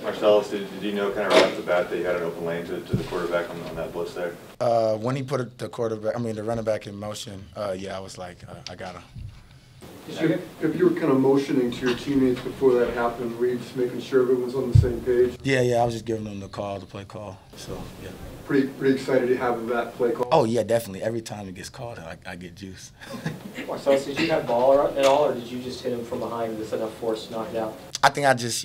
Marcellus, did you know kind of right off the bat that you had an open lane to the quarterback on that blitz there? When he put the running back in motion, yeah, I was like, I got him. If you were kind of motioning to your teammates before that happened, were you just making sure everyone was on the same page? Yeah, I was just giving them the play call. So, yeah. Pretty excited to have that play call? Oh, yeah, definitely. Every time it gets called, I get juice. Marcellus, did you have ball at all, or did you just hit him from behind with enough force to knock it out? I think I just,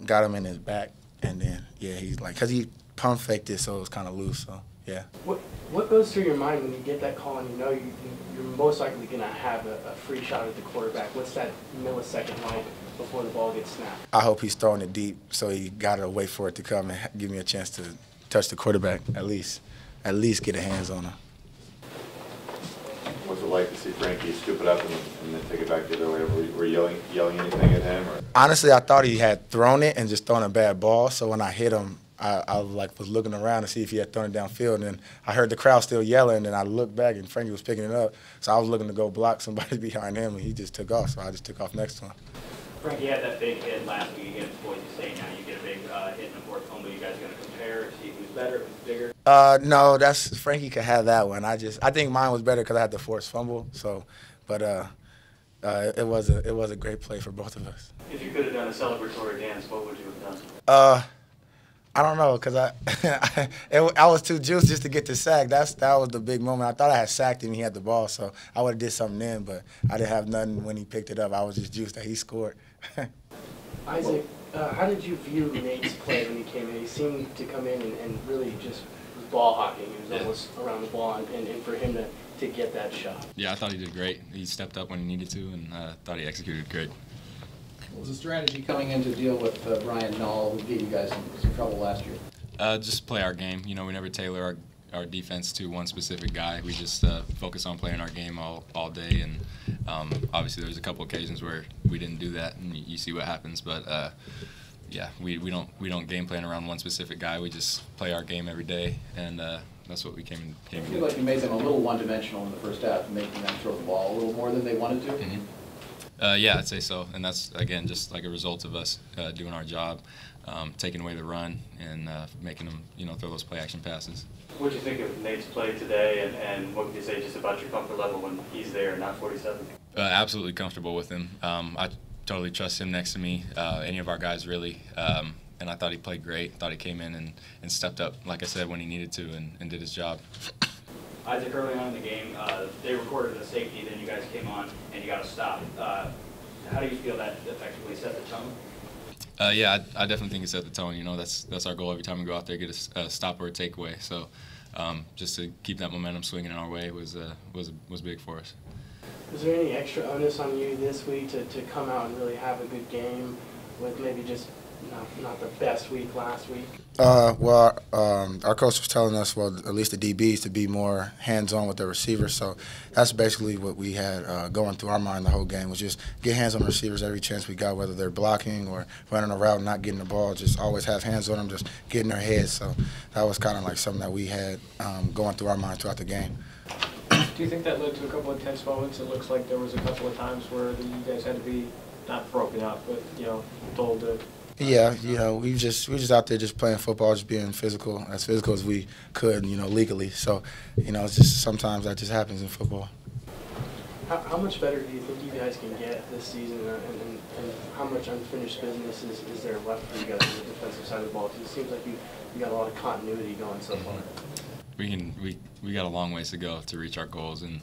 got him in his back, and then, yeah, he's like, because he pump faked it, so it was kind of loose, so, yeah. What goes through your mind when you get that call and you know you're most likely going to have a free shot at the quarterback? What's that millisecond like before the ball gets snapped? I hope he's throwing it deep, so he got to wait for it to come and give me a chance to touch the quarterback, at least get a hands on him. What's it like to see Frankie scoop it up and then take it back the other way? Were you yelling anything at him? Or? Honestly, I thought he had thrown it and just thrown a bad ball, so when I hit him, I was looking around to see if he had thrown it downfield, and then I heard the crowd still yelling, and I looked back, and Frankie was picking it up. So I was looking to go block somebody behind him, and he just took off, so I just took off next to him. Frankie had that big hit last week against Boise State. Now you get a big hit in the fourth fumble. You guys are going to compare, see who's better, who's bigger? No, Frankie could have that one. I think mine was better because I had the forced fumble. So, but it was a great play for both of us. If you could have done a celebratory dance, what would you have done? I don't know, because I was too juiced just to get the sack. That was the big moment. I thought I had sacked him and he had the ball, so I would have did something then, but I didn't have nothing when he picked it up. I was just juiced that he scored. Isaac, how did you view Nate's play when he came in? He seemed to come in and really just was ball hawking. He was almost around the ball, and for him to get that shot. Yeah, I thought he did great. He stepped up when he needed to, and thought he executed great. What was the strategy coming in to deal with Brian Nall, who gave you guys some trouble last year? Just play our game. We never tailor our defense to one specific guy. We just focus on playing our game all day. And obviously, there's a couple occasions where we didn't do that, and you see what happens. But yeah, we don't game plan around one specific guy. We just play our game every day, and that's what we came I to feel do. like you made them a little one-dimensional in the first half, making them throw the ball a little more than they wanted to. Mm-hmm. Yeah, I'd say so, and that's, again, just like a result of us doing our job, taking away the run and making them, throw those play-action passes. What do you think of Nate's play today, and what would you say just about your comfort level when he's there, not 47? Absolutely comfortable with him. I totally trust him next to me, any of our guys really, and I thought he played great. Thought he came in and stepped up, like I said, when he needed to and did his job. Isaac, early on in the game, they recorded a safety, then you guys came on and you got to stop. How do you feel that effectively set the tone? Yeah, I definitely think it set the tone. That's our goal every time we go out there, get a stop or a takeaway. So just to keep that momentum swinging our way was big for us. Was there any extra onus on you this week to come out and really have a good game with maybe just not the best week last week? Well, our coach was telling us, well, at least the DBs, to be more hands-on with the receivers. So that's basically what we had going through our mind the whole game, was just get hands on the receivers every chance we got, whether they're blocking or running a route, not getting the ball. Just always have hands on them, just get in their heads. So that was kind of like something that we had going through our mind throughout the game. Do you think that led to a couple of tense moments? It looks like there was a couple of times where you guys had to be not broken up, but told to. Yeah, we just out there just playing football, just being physical as we could, legally. So, it's just sometimes that just happens in football. How much better do you think you guys can get this season, and how much unfinished business is there left for you guys on the defensive side of the ball? Because it seems like you got a lot of continuity going so far. We got a long ways to go to reach our goals, and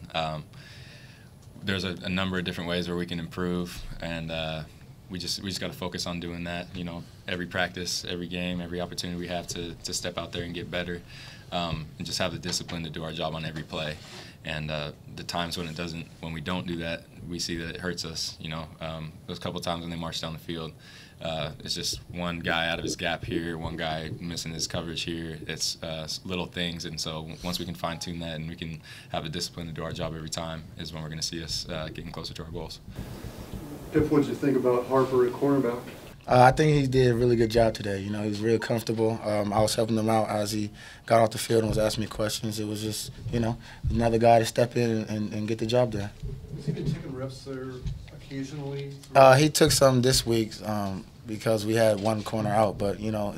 there's a number of different ways where we can improve, and we just got to focus on doing that. Every practice, every game, every opportunity we have to step out there and get better, and just have the discipline to do our job on every play. And the times when we don't do that, we see that it hurts us. Those couple times when they march down the field, it's just one guy out of his gap here, one guy missing his coverage here. It's little things, and so once we can fine-tune that and we can have the discipline to do our job every time, is when we're going to see us getting closer to our goals. Pip, what did you think about Harper at cornerback? I think he did a really good job today. He was real comfortable. I was helping him out as he got off the field and was asking me questions. It was just, another guy to step in and get the job done. Has he been taking reps there occasionally? He took some this week, because we had one corner out. But you know,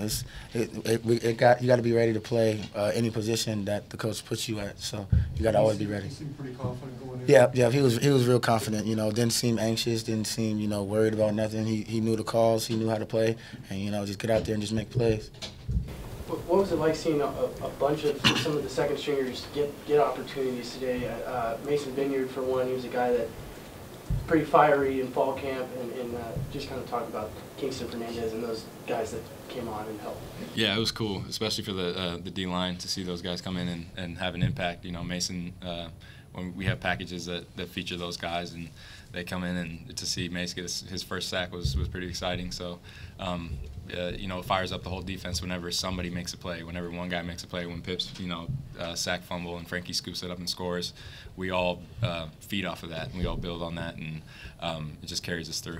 you got to be ready to play any position that the coach puts you at. So you got to always be ready. He seemed pretty confident going in. Yeah, he was real confident. You know, didn't seem anxious, didn't seem worried about nothing. He knew the calls, he knew how to play, and just get out there and just make plays. What was it like seeing a bunch of some of the second stringers get opportunities today? Mason Vineyard, for one, he was a guy that pretty fiery in fall camp, and just kind of talk about Kingston Fernandez and those guys that came on and helped. Yeah, it was cool, especially for the D-line to see those guys come in and have an impact. You know, Mason, when we have packages that feature those guys and they come in, and to see Mace get his first sack was pretty exciting. So, it fires up the whole defense whenever somebody makes a play, whenever one guy makes a play, when Pips, sack fumble and Frankie scoops it up and scores, we all feed off of that and we all build on that, and it just carries us through.